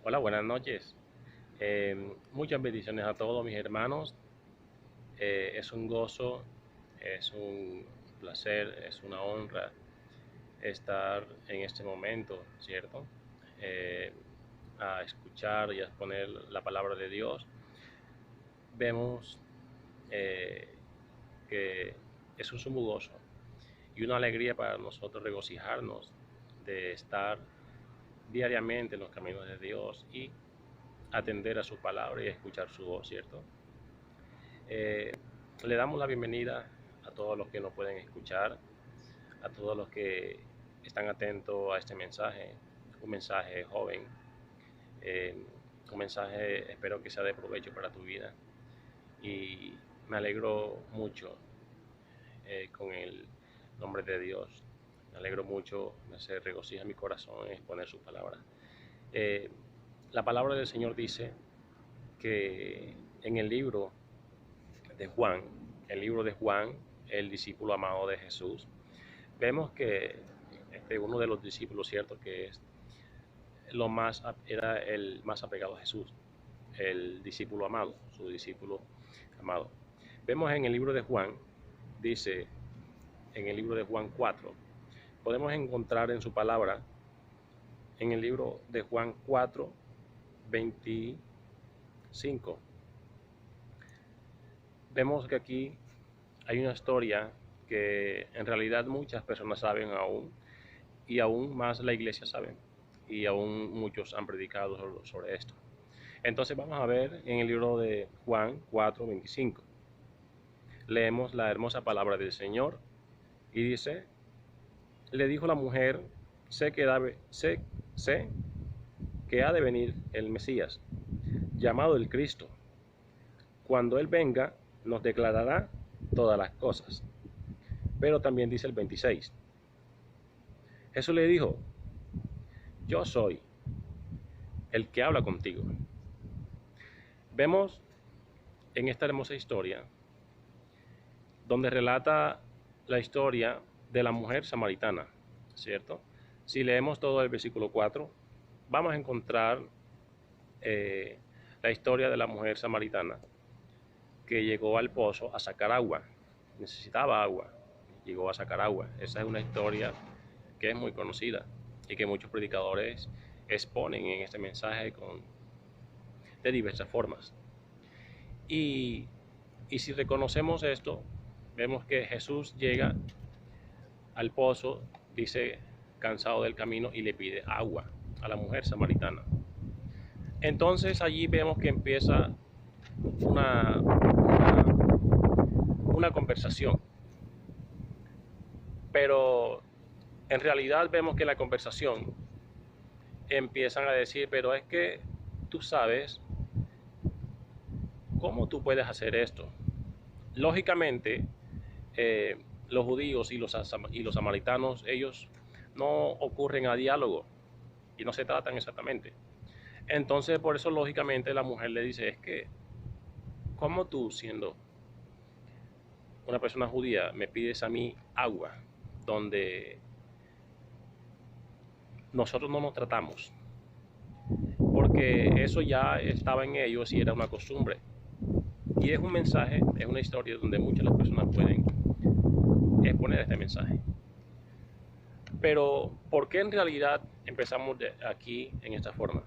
Hola, buenas noches. Muchas bendiciones a todos mis hermanos. Es un gozo, es un placer, es una honra estar en este momento, ¿cierto? Eh, a escuchar y a exponer la palabra de Dios. Vemos eh, que es un sumo gozo y una alegría para nosotros regocijarnos de estar diariamente en los caminos de Dios y atender a su palabra y escuchar su voz, ¿cierto? Eh, Le damos la bienvenida a todos los que nos pueden escuchar, a todos los que están atentos a este mensaje, un mensaje joven, eh, un mensaje espero que sea de provecho para tu vida y me alegro mucho con el nombre de Dios, me alegro mucho, se regocija mi corazón en exponer su palabra. Eh, la palabra del Señor dice que en el libro de Juan, el discípulo amado de Jesús, vemos que uno de los discípulos, cierto, que es era el más apegado a Jesús, el discípulo amado, su discípulo amado. Vemos en el libro de Juan, dice en el libro de Juan 4, podemos encontrar en su palabra, en el libro de Juan 4, 25, vemos que aquí hay una historia que en realidad muchas personas saben aún, y aún más la iglesia sabe, y aún muchos han predicado sobre esto. Entonces vamos a ver en el libro de Juan 4:25. Leemos la hermosa palabra del Señor y dice, le dijo la mujer, sé que ha de venir el Mesías, llamado el Cristo. Cuando Él venga, nos declarará todas las cosas. Pero también dice el 26. Jesús le dijo, yo soy el que habla contigo. Vemos en esta hermosa historia, donde relata la historia de la mujer samaritana, ¿cierto? Si leemos todo el versículo 4, vamos a encontrar la historia de la mujer samaritana que llegó al pozo a sacar agua, necesitaba agua, llegó a sacar agua. Esa es una historia que es muy conocida y que muchos predicadores exponen en este mensaje de diversas formas. Y si reconocemos esto, vemos que Jesús llega al pozo, dice, cansado del camino, y le pide agua a la mujer samaritana. Entonces allí vemos que empieza una conversación, pero en realidad vemos que la conversación empiezan a decir, pero es que tú sabes cómo tú puedes hacer esto. Lógicamente, los judíos y los samaritanos, ellos no ocurren a diálogo y no se tratan exactamente. Entonces, por eso, lógicamente, la mujer le dice, es que, ¿cómo tú, siendo una persona judía, me pides a mí agua donde nosotros no nos tratamos? Porque eso ya estaba en ellos y era una costumbre. Y es un mensaje, es una historia donde muchas las personas pueden exponer este mensaje. Pero, ¿por qué en realidad empezamos aquí en esta forma?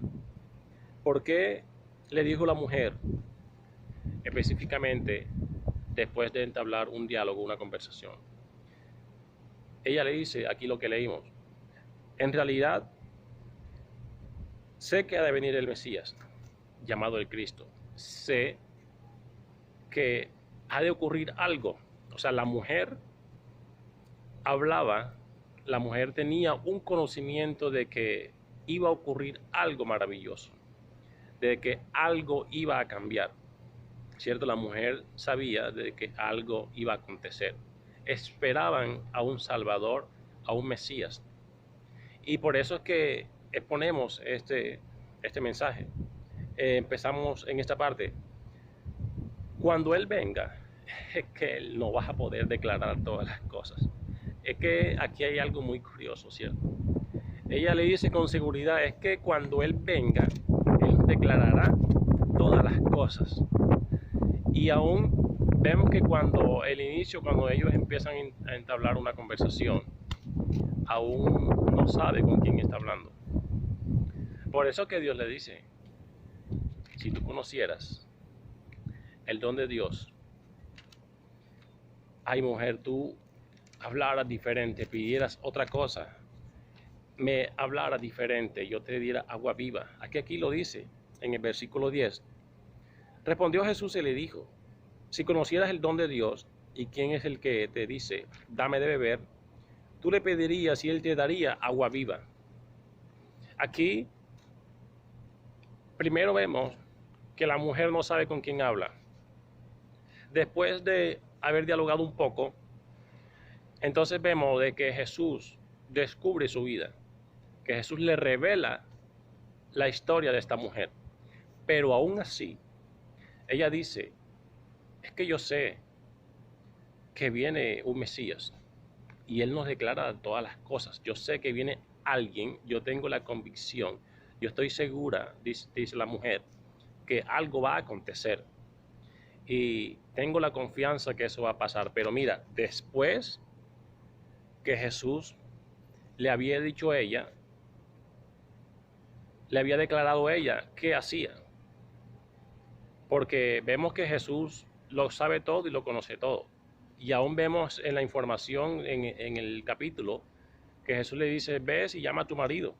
¿Por qué le dijo la mujer, específicamente después de entablar un diálogo, una conversación? Ella le dice, aquí lo que leímos, en realidad sé que ha de venir el Mesías, llamado el Cristo. Sé que ha de ocurrir algo. O sea, la mujer hablaba, la mujer tenía un conocimiento de que iba a ocurrir algo maravilloso, de que algo iba a cambiar, ¿cierto? La mujer sabía de que algo iba a acontecer. Esperaban a un Salvador, a un Mesías. Y por eso es que exponemos este mensaje. Empezamos en esta parte. Cuando Él venga, es que Él no va a poder declarar todas las cosas. Es que aquí hay algo muy curioso, ¿cierto? Ella le dice con seguridad, es que cuando Él venga, Él nos declarará todas las cosas. Y aún vemos que cuando ellos empiezan a entablar una conversación, aún no sabe con quién está hablando. Por eso que Dios le dice, si tú conocieras el don de Dios, ay mujer, tú hablaras diferente, pidieras otra cosa, me hablara diferente, yo te diera agua viva. Aquí lo dice en el versículo 10. Respondió Jesús y le dijo, si conocieras el don de Dios y quién es el que te dice, dame de beber, tú le pedirías y él te daría agua viva. Aquí primero vemos que la mujer no sabe con quién habla. Después de haber dialogado un poco, entonces vemos de que Jesús descubre su vida, que Jesús le revela la historia de esta mujer. Pero aún así, ella dice, es que yo sé que viene un Mesías y Él nos declara todas las cosas. Yo sé que viene alguien, yo tengo la convicción, yo estoy segura, dice la mujer, que algo va a acontecer. Y tengo la confianza que eso va a pasar. Pero mira, después que Jesús le había dicho a ella, le había declarado a ella qué hacía. Porque vemos que Jesús lo sabe todo y lo conoce todo. Y aún vemos en la información en el capítulo que Jesús le dice, ves y llama a tu marido.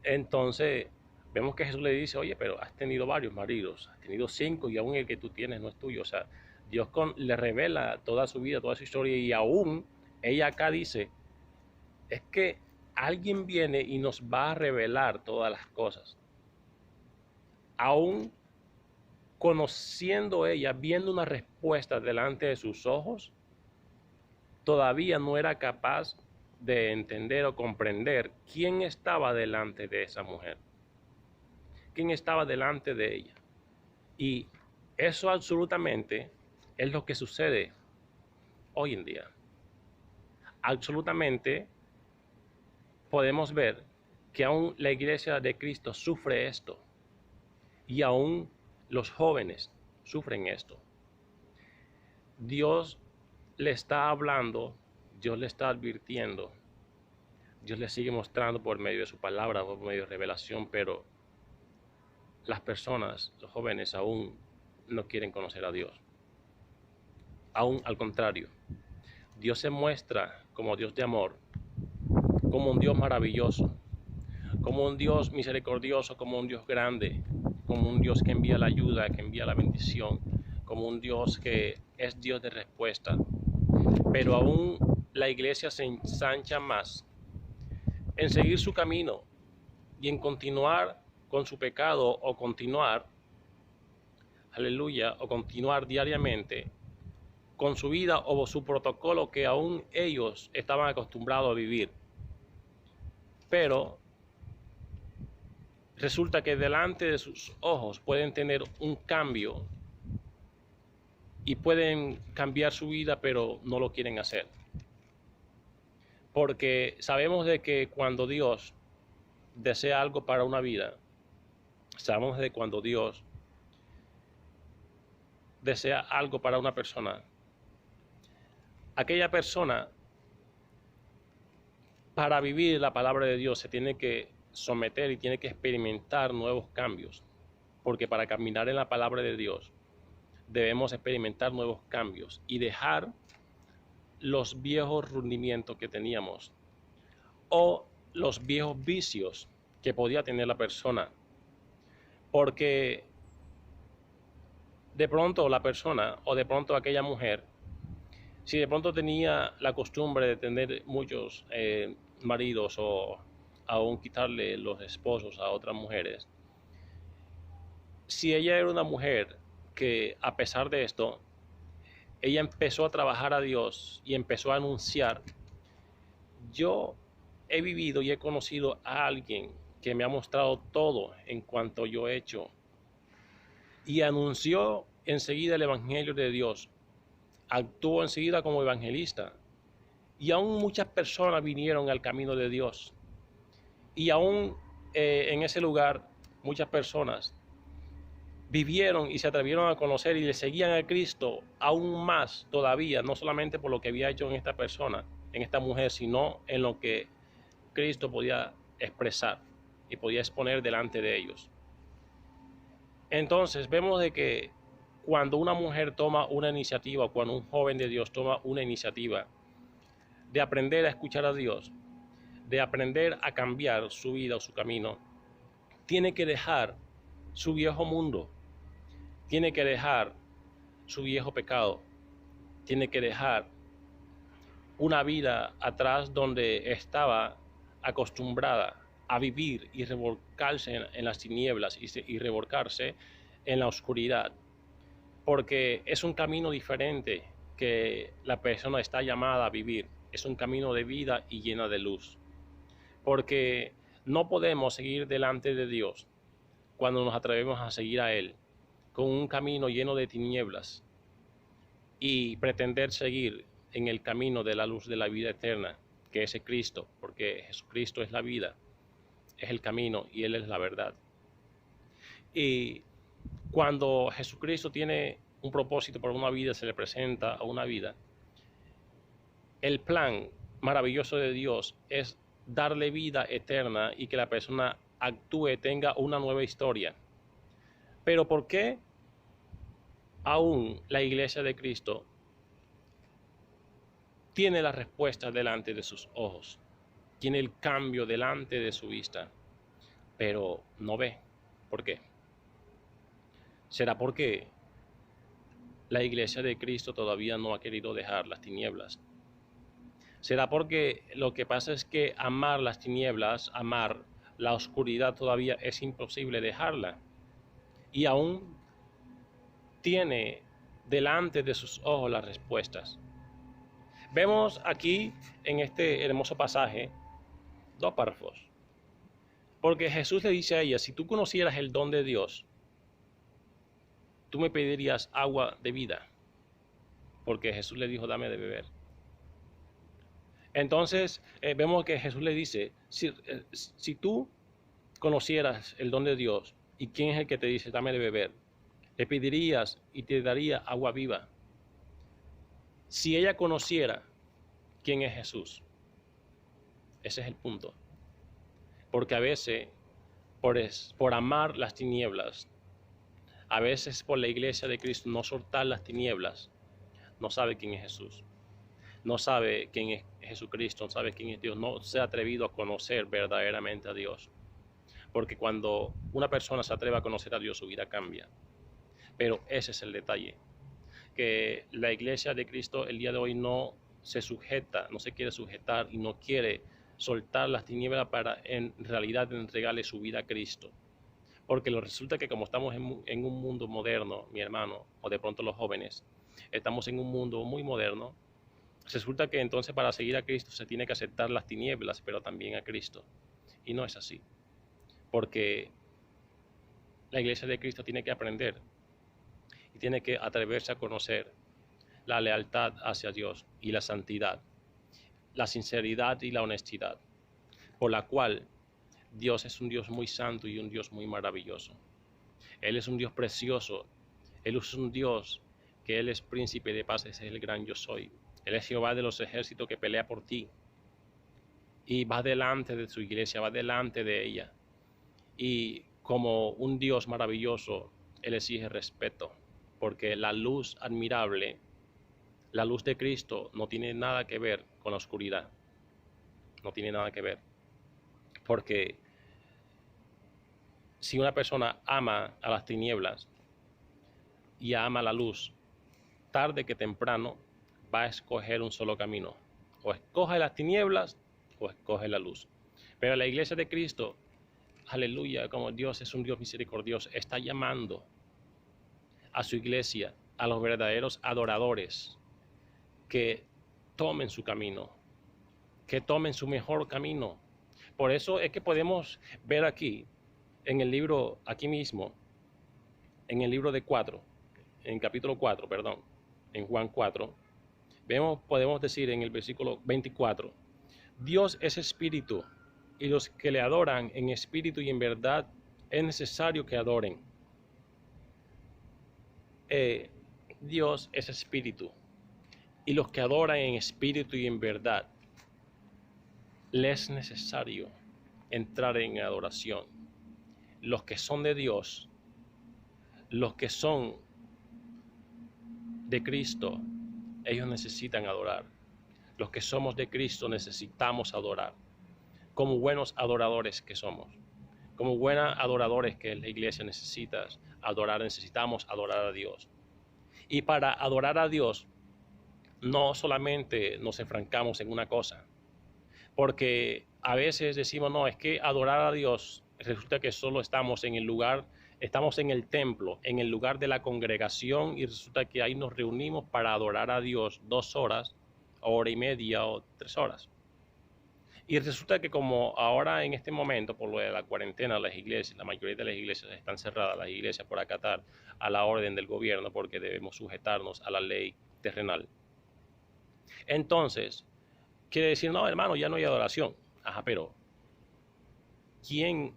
Entonces vemos que Jesús le dice, oye, pero has tenido varios maridos, has tenido 5 y aún el que tú tienes no es tuyo. O sea, Dios le revela toda su vida, toda su historia, y aún ella acá dice, es que alguien viene y nos va a revelar todas las cosas. Aún conociendo ella, viendo una respuesta delante de sus ojos, todavía no era capaz de entender o comprender quién estaba delante de esa mujer, quién estaba delante de ella. Y eso absolutamente es lo que sucede hoy en día. Absolutamente podemos ver que aún la iglesia de Cristo sufre esto, y aún los jóvenes sufren esto. Dios le está hablando, Dios le está advirtiendo, Dios le sigue mostrando por medio de su palabra, por medio de revelación, pero las personas, los jóvenes, aún no quieren conocer a Dios. Aún al contrario, Dios se muestra como Dios de amor, como un Dios maravilloso, como un Dios misericordioso, como un Dios grande, como un Dios que envía la ayuda, que envía la bendición, como un Dios que es Dios de respuesta. Pero aún la iglesia se ensancha más en seguir su camino y en continuar con su pecado, o continuar, aleluya, o continuar diariamente con su vida o su protocolo que aún ellos estaban acostumbrados a vivir. Pero resulta que delante de sus ojos pueden tener un cambio y pueden cambiar su vida, pero no lo quieren hacer. Porque sabemos de que cuando Dios desea algo para una vida, sabemos de cuando Dios desea algo para una persona, aquella persona, para vivir la palabra de Dios, se tiene que someter y tiene que experimentar nuevos cambios. Porque para caminar en la palabra de Dios debemos experimentar nuevos cambios y dejar los viejos rendimientos que teníamos o los viejos vicios que podía tener la persona. Porque de pronto la persona o de pronto aquella mujer, si de pronto tenía la costumbre de tener muchos maridos o aún quitarle los esposos a otras mujeres, si ella era una mujer que a pesar de esto, ella empezó a trabajar a Dios y empezó a anunciar, yo he vivido y he conocido a alguien que me ha mostrado todo en cuanto yo he hecho, y anunció enseguida el evangelio de Dios, actuó enseguida como evangelista, y aún muchas personas vinieron al camino de Dios, y aún en ese lugar muchas personas vivieron y se atrevieron a conocer y le seguían a Cristo aún más todavía, no solamente por lo que había hecho en esta persona, en esta mujer, sino en lo que Cristo podía expresar y podía exponer delante de ellos. Entonces vemos de que cuando una mujer toma una iniciativa, cuando un joven de Dios toma una iniciativa de aprender a escuchar a Dios, de aprender a cambiar su vida o su camino, tiene que dejar su viejo mundo, tiene que dejar su viejo pecado, tiene que dejar una vida atrás donde estaba acostumbrada a vivir y revolcarse en las tinieblas y revolcarse en la oscuridad, porque es un camino diferente que la persona está llamada a vivir, es un camino de vida y llena de luz, porque no podemos seguir delante de Dios cuando nos atrevemos a seguir a Él con un camino lleno de tinieblas y pretender seguir en el camino de la luz de la vida eterna, que es Cristo, porque Jesucristo es la vida, es el camino y Él es la verdad. Y cuando Jesucristo tiene un propósito para una vida, se le presenta a una vida, el plan maravilloso de Dios es darle vida eterna y que la persona actúe, tenga una nueva historia. Pero ¿por qué aún la iglesia de Cristo tiene la respuesta delante de sus ojos, tiene el cambio delante de su vista, pero no ve? ¿Por qué? ¿Será porque la iglesia de Cristo todavía no ha querido dejar las tinieblas? ¿Será porque lo que pasa es que amar las tinieblas, amar la oscuridad todavía es imposible dejarla? Y aún tiene delante de sus ojos las respuestas. Vemos aquí en este hermoso pasaje dos párrafos. Porque Jesús le dice a ella, si tú conocieras el don de Dios, tú me pedirías agua de vida. Porque Jesús le dijo, dame de beber. Entonces vemos que Jesús le dice, si tú conocieras el don de Dios, ¿y quién es el que te dice, dame de beber? Le pedirías y te daría agua viva. Si ella conociera quién es Jesús, ese es el punto. Porque a veces, por amar las tinieblas, a veces por la iglesia de Cristo no soltar las tinieblas, no sabe quién es Jesús, no sabe quién es Jesucristo, no sabe quién es Dios, no se ha atrevido a conocer verdaderamente a Dios. Porque cuando una persona se atreve a conocer a Dios, su vida cambia. Pero ese es el detalle, que la iglesia de Cristo el día de hoy no se sujeta, no se quiere sujetar y no quiere soltar las tinieblas para en realidad entregarle su vida a Cristo. Porque lo resulta que como estamos en un mundo moderno, mi hermano, o de pronto los jóvenes, estamos en un mundo muy moderno, resulta que entonces para seguir a Cristo se tiene que aceptar las tinieblas, pero también a Cristo. Y no es así. Porque la iglesia de Cristo tiene que aprender y tiene que atreverse a conocer la lealtad hacia Dios y la santidad, la sinceridad y la honestidad, por la cual Dios es un Dios muy santo y un Dios muy maravilloso. Él es un Dios precioso, Él es un Dios que Él es príncipe de paz, ese es el gran yo soy. Él es Jehová de los ejércitos que pelea por ti y va delante de su iglesia, va delante de ella. Y como un Dios maravilloso, Él exige respeto, porque la luz admirable, la luz de Cristo no tiene nada que ver con la oscuridad, no tiene nada que ver, porque si una persona ama a las tinieblas y ama la luz, tarde que temprano va a escoger un solo camino, o escoge las tinieblas o escoge la luz. Pero la iglesia de Cristo, aleluya, como Dios es un Dios misericordioso, está llamando a su iglesia, a los verdaderos adoradores, que tomen su camino, que tomen su mejor camino. Por eso es que podemos ver aquí, en el libro, aquí mismo, en el libro en capítulo 4, perdón, en Juan 4, podemos decir en el versículo 24, Dios es espíritu, y los que le adoran en espíritu y en verdad Es necesario que adoren. Dios es espíritu, y los que adoran en espíritu y en verdad, les es necesario entrar en adoración. Los que son de Dios, los que son de Cristo, ellos necesitan adorar. Los que somos de Cristo necesitamos adorar, como buenos adoradores que somos. Como buenos adoradores que la iglesia necesita adorar, necesitamos adorar a Dios. Y para adorar a Dios, no solamente nos enfrancamos en una cosa, porque a veces decimos, no, es que adorar a Dios resulta que solo estamos en el lugar, estamos en el templo, en el lugar de la congregación, y resulta que ahí nos reunimos para adorar a Dios 2 horas, hora y media o 3 horas. Y resulta que como ahora en este momento, por lo de la cuarentena, las iglesias, la mayoría de las iglesias están cerradas, las iglesias por acatar a la orden del gobierno, porque debemos sujetarnos a la ley terrenal. Entonces, quiere decir, no, hermano, ya no hay adoración. Ajá, pero ¿quién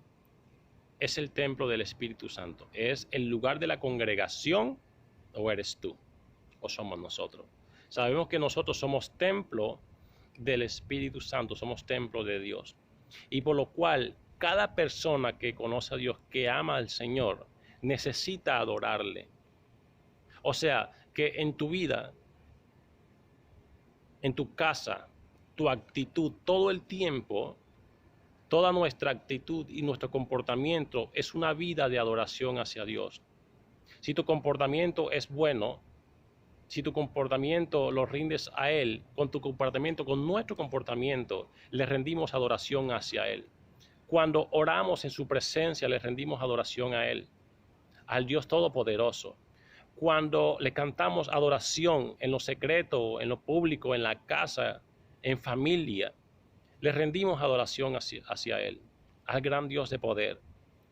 es el templo del Espíritu Santo? ¿Es el lugar de la congregación o eres tú? ¿O somos nosotros? Sabemos que nosotros somos templo del Espíritu Santo, somos templo de Dios. Y por lo cual, cada persona que conoce a Dios, que ama al Señor, necesita adorarle. O sea, que en tu vida, en tu casa, tu actitud, todo el tiempo, toda nuestra actitud y nuestro comportamiento es una vida de adoración hacia Dios. Si tu comportamiento es bueno, si tu comportamiento lo rindes a Él, con tu comportamiento, con nuestro comportamiento, le rendimos adoración hacia Él. Cuando oramos en su presencia, le rendimos adoración a Él, al Dios Todopoderoso. Cuando le cantamos adoración en lo secreto, en lo público, en la casa, en familia, le rendimos adoración hacia Él, al gran Dios de poder.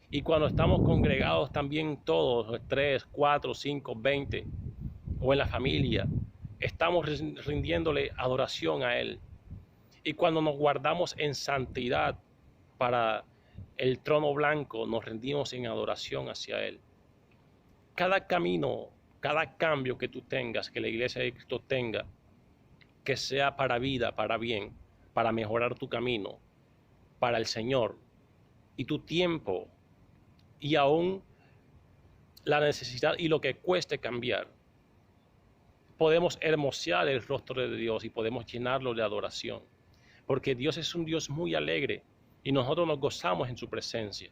Y cuando estamos congregados también todos, 3, 4, 5, 20, o en la familia, estamos rindiéndole adoración a Él. Y cuando nos guardamos en santidad para el trono blanco, nos rendimos en adoración hacia Él. Cada camino, cada cambio que tú tengas, que la iglesia de Cristo tenga, que sea para vida, para bien, para mejorar tu camino, para el Señor, y tu tiempo, y aún la necesidad y lo que cueste cambiar, podemos hermosear el rostro de Dios y podemos llenarlo de adoración. Porque Dios es un Dios muy alegre y nosotros nos gozamos en su presencia.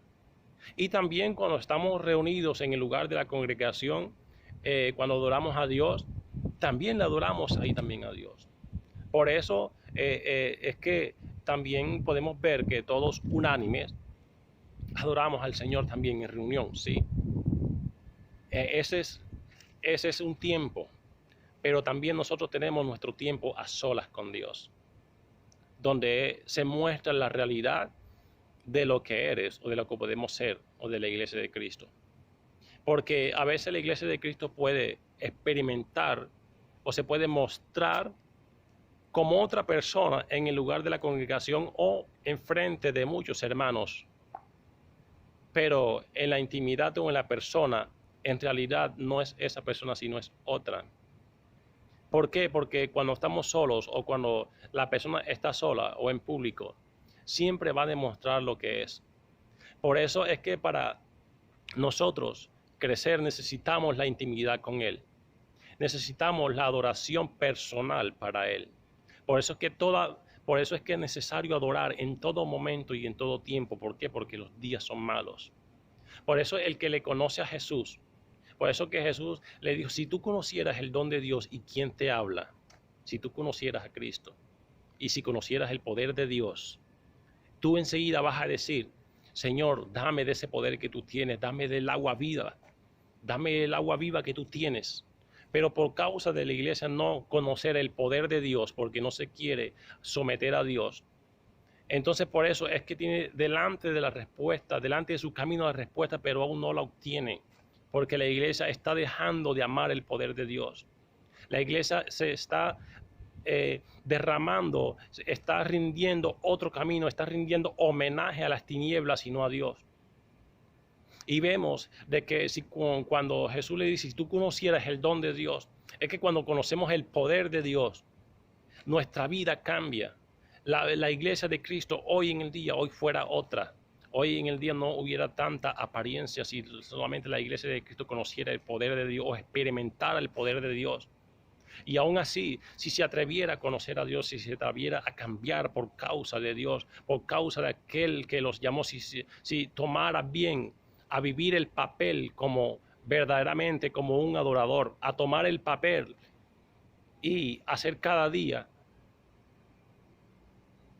Y también cuando estamos reunidos en el lugar de la congregación, cuando adoramos a Dios, también le adoramos ahí también a Dios. Por eso es que también podemos ver que todos unánimes adoramos al Señor también en reunión, ¿sí? Ese es un tiempo, pero también nosotros tenemos nuestro tiempo a solas con Dios, donde se muestra la realidad de lo que eres o de lo que podemos ser o de la iglesia de Cristo. Porque a veces la iglesia de Cristo puede experimentar o se puede mostrar como otra persona en el lugar de la congregación o enfrente de muchos hermanos. Pero en la intimidad o en la persona, en realidad no es esa persona, sino es otra. ¿Por qué? Porque cuando estamos solos o cuando la persona está sola o en público, siempre va a demostrar lo que es. Por eso es que para nosotros crecer necesitamos la intimidad con Él. Necesitamos la adoración personal para Él. Por eso es que es necesario adorar en todo momento y en todo tiempo. ¿Por qué? Porque los días son malos. Por eso el que le conoce a Jesús, por eso que Jesús le dijo, si tú conocieras el don de Dios y quién te habla, si tú conocieras a Cristo y si conocieras el poder de Dios, tú enseguida vas a decir, Señor, dame de ese poder que tú tienes, dame del agua viva, dame el agua viva que tú tienes. Pero por causa de la iglesia no conocer el poder de Dios, porque no se quiere someter a Dios, entonces por eso es que tiene delante de la respuesta, delante de su camino la respuesta, pero aún no la obtiene, porque la iglesia está dejando de amar el poder de Dios. La iglesia se está derramando, está rindiendo otro camino, está rindiendo homenaje a las tinieblas y no a Dios. Y vemos de que cuando Jesús le dice, si tú conocieras el don de Dios, es que cuando conocemos el poder de Dios, nuestra vida cambia. La iglesia de Cristo hoy en el día, hoy fuera otra. Hoy en el día no hubiera tanta apariencia si solamente la iglesia de Cristo conociera el poder de Dios o experimentara el poder de Dios. Y aún así, si se atreviera a conocer a Dios, si se atreviera a cambiar por causa de Dios, por causa de aquel que los llamó, si tomara bien a vivir el papel como verdaderamente como un adorador, a tomar el papel y hacer cada día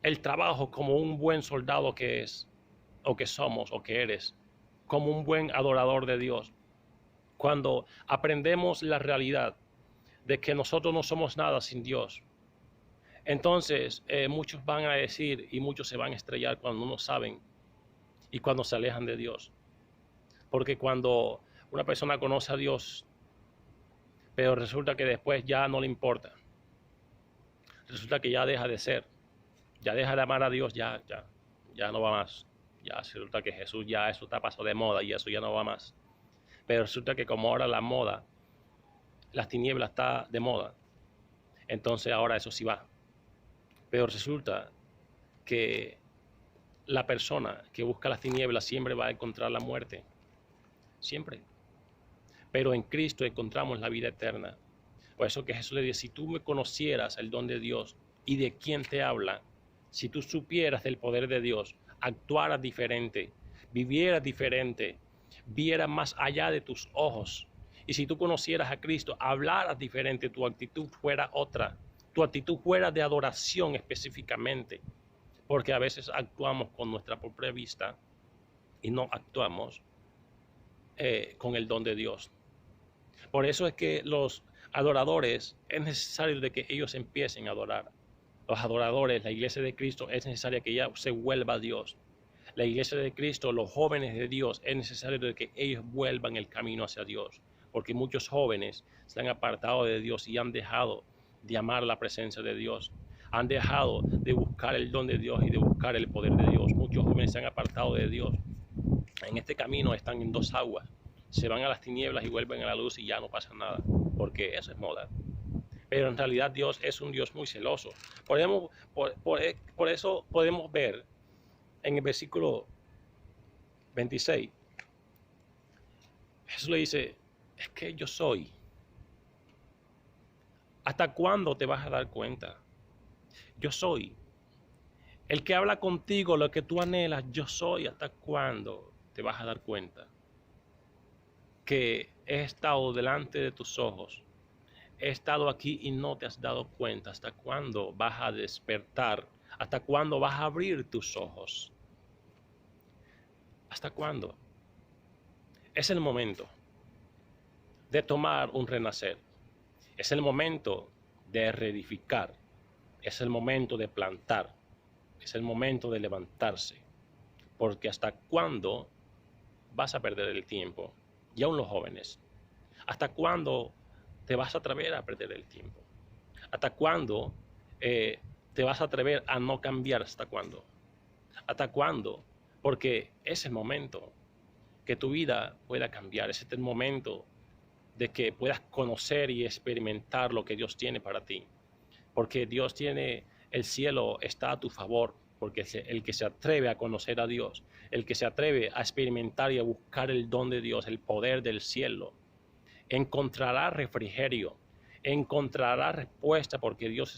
el trabajo como un buen soldado que es, o que somos, o que eres, como un buen adorador de Dios. Cuando aprendemos la realidad de que nosotros no somos nada sin Dios, entonces muchos van a decir y muchos se van a estrellar cuando no saben y cuando se alejan de Dios. Porque cuando una persona conoce a Dios, pero resulta que después ya no le importa, resulta que ya deja de ser, ya deja de amar a Dios, ya no va más. Ya resulta que Jesús ya eso está pasado de moda y eso ya no va más. Pero resulta que como ahora la moda, las tinieblas está de moda, entonces ahora eso sí va. Pero resulta que la persona que busca las tinieblas siempre va a encontrar la muerte. Siempre. Pero en Cristo encontramos la vida eterna. Por eso que Jesús le dice, si tú me conocieras el don de Dios y de quién te habla, si tú supieras del poder de Dios, actuaras diferente, vivieras diferente, vieras más allá de tus ojos. Y si tú conocieras a Cristo, hablaras diferente, tu actitud fuera otra. Tu actitud fuera de adoración específicamente. Porque a veces actuamos con nuestra propia vista y no actuamos con el don de Dios. Por eso es que los adoradores, es necesario de que ellos empiecen a adorar. Los adoradores, la iglesia de Cristo, es necesaria que ella se vuelva a Dios. La iglesia de Cristo, los jóvenes de Dios, es necesario de que ellos vuelvan el camino hacia Dios. Porque muchos jóvenes se han apartado de Dios y han dejado de amar la presencia de Dios. Han dejado de buscar el don de Dios y de buscar el poder de Dios. Muchos jóvenes se han apartado de Dios. En este camino están en dos aguas. Se van a las tinieblas y vuelven a la luz y ya no pasa nada. Porque eso es moda. Pero en realidad Dios es un Dios muy celoso. Por eso podemos ver en el versículo 26, Jesús le dice, es que yo soy. ¿Hasta cuándo te vas a dar cuenta? Yo soy. El que habla contigo, lo que tú anhelas, yo soy. ¿Hasta cuándo te vas a dar cuenta? Que he estado delante de tus ojos. He estado aquí y no te has dado cuenta. ¿Hasta cuándo vas a despertar? ¿Hasta cuándo vas a abrir tus ojos? ¿Hasta cuándo? Es el momento de tomar un renacer. Es el momento de reedificar. Es el momento de plantar. Es el momento de levantarse. Porque ¿hasta cuándo vas a perder el tiempo? Y aún los jóvenes. ¿Hasta cuándo te vas a atrever a perder el tiempo? ¿Hasta cuándo te vas a atrever a no cambiar? ¿Hasta cuándo? ¿Hasta cuándo? Porque es el momento que tu vida pueda cambiar. Es el momento de que puedas conocer y experimentar lo que Dios tiene para ti. Porque Dios tiene, el cielo está a tu favor. Porque el que se atreve a conocer a Dios, el que se atreve a experimentar y a buscar el don de Dios, el poder del cielo, encontrará refrigerio, encontrará respuesta, porque Dios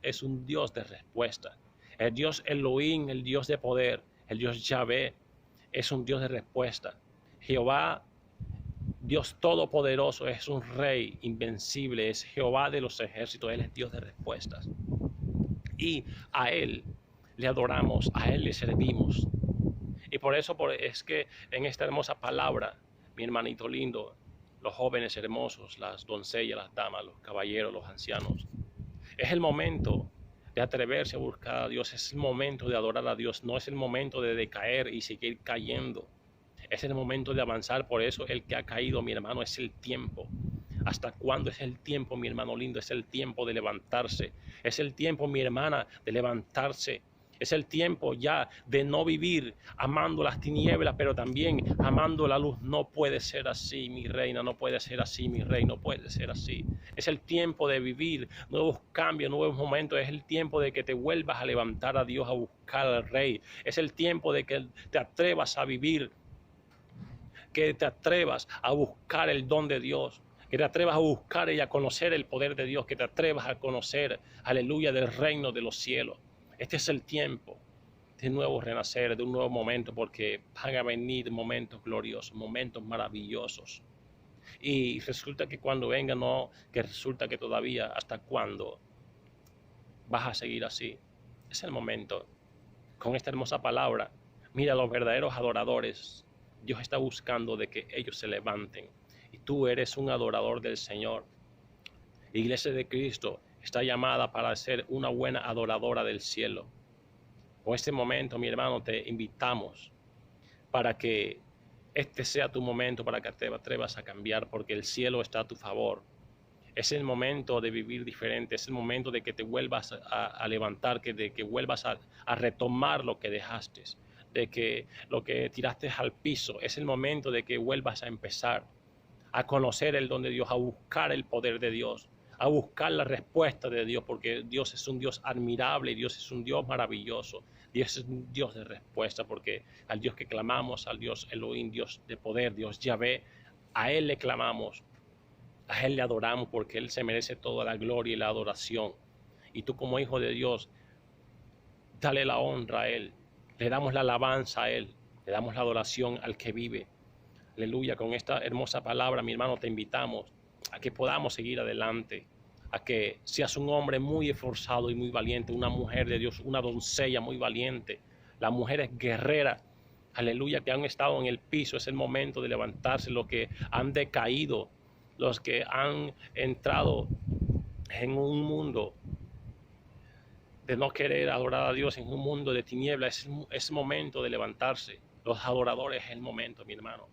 es un Dios de respuesta. El Dios Elohim, el Dios de poder, el Dios Yahvé, es un Dios de respuesta. Jehová, Dios todopoderoso, es un rey invencible, es Jehová de los ejércitos, Él es Dios de respuestas. Y a Él le adoramos, a Él le servimos. Y por eso es que en esta hermosa palabra, mi hermanito lindo, los jóvenes hermosos, las doncellas, las damas, los caballeros, los ancianos, es el momento de atreverse a buscar a Dios, es el momento de adorar a Dios, no es el momento de decaer y seguir cayendo, es el momento de avanzar. Por eso el que ha caído, mi hermano, es el tiempo. ¿Hasta cuándo es el tiempo, mi hermano lindo? Es el tiempo de levantarse, es el tiempo, mi hermana, de levantarse Es el tiempo ya de no vivir amando las tinieblas, pero también amando la luz. No puede ser así, mi reina, no puede ser así, mi rey, no puede ser así. Es el tiempo de vivir nuevos cambios, nuevos momentos. Es el tiempo de que te vuelvas a levantar a Dios, a buscar al Rey. Es el tiempo de que te atrevas a vivir, que te atrevas a buscar el don de Dios, que te atrevas a buscar y a conocer el poder de Dios, que te atrevas a conocer, aleluya, del reino de los cielos. Este es el tiempo de nuevo renacer, de un nuevo momento, porque van a venir momentos gloriosos, momentos maravillosos. Y resulta que cuando venga, no, que resulta que todavía, ¿hasta cuándo vas a seguir así? Es el momento. Con esta hermosa palabra, mira, los verdaderos adoradores, Dios está buscando de que ellos se levanten. Y tú eres un adorador del Señor. La Iglesia de Cristo está llamada para ser una buena adoradora del cielo. Con este momento, mi hermano, te invitamos para que este sea tu momento, para que te atrevas a cambiar, porque el cielo está a tu favor. Es el momento de vivir diferente, es el momento de que te vuelvas a levantar, de que vuelvas a retomar lo que dejaste, de que lo que tiraste al piso. Es el momento de que vuelvas a empezar a conocer el don de Dios, a buscar el poder de Dios, a buscar la respuesta de Dios, porque Dios es un Dios admirable, Dios es un Dios maravilloso, Dios es un Dios de respuesta, porque al Dios que clamamos, al Dios Elohim, Dios de poder, Dios Yahvé, a Él le clamamos, a Él le adoramos, porque Él se merece toda la gloria y la adoración. Y tú como hijo de Dios, dale la honra a Él, le damos la alabanza a Él, le damos la adoración al que vive. Aleluya, con esta hermosa palabra, mi hermano, te invitamos a que podamos seguir adelante, a que seas un hombre muy esforzado y muy valiente, una mujer de Dios, una doncella muy valiente. Las mujeres guerreras, aleluya, que han estado en el piso, es el momento de levantarse, los que han decaído, los que han entrado en un mundo de no querer adorar a Dios, en un mundo de tinieblas, es momento de levantarse. Los adoradores es el momento, mi hermano.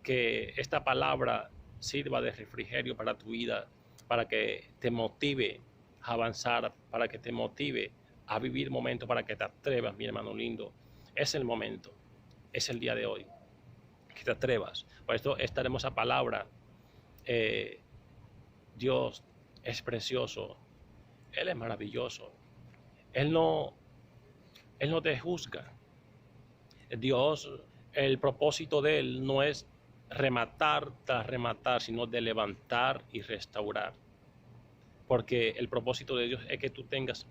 Que esta palabra sirva de refrigerio para tu vida, para que te motive a avanzar, para que te motive a vivir momentos, para que te atrevas, mi hermano lindo. Es el momento, es el día de hoy, que te atrevas. Por esto esta hermosa palabra, Dios es precioso, Él es maravilloso, Él no te juzga. Dios, el propósito de Él no es rematar tras rematar, sino de levantar y restaurar. Porque el propósito de Dios es que tú tengas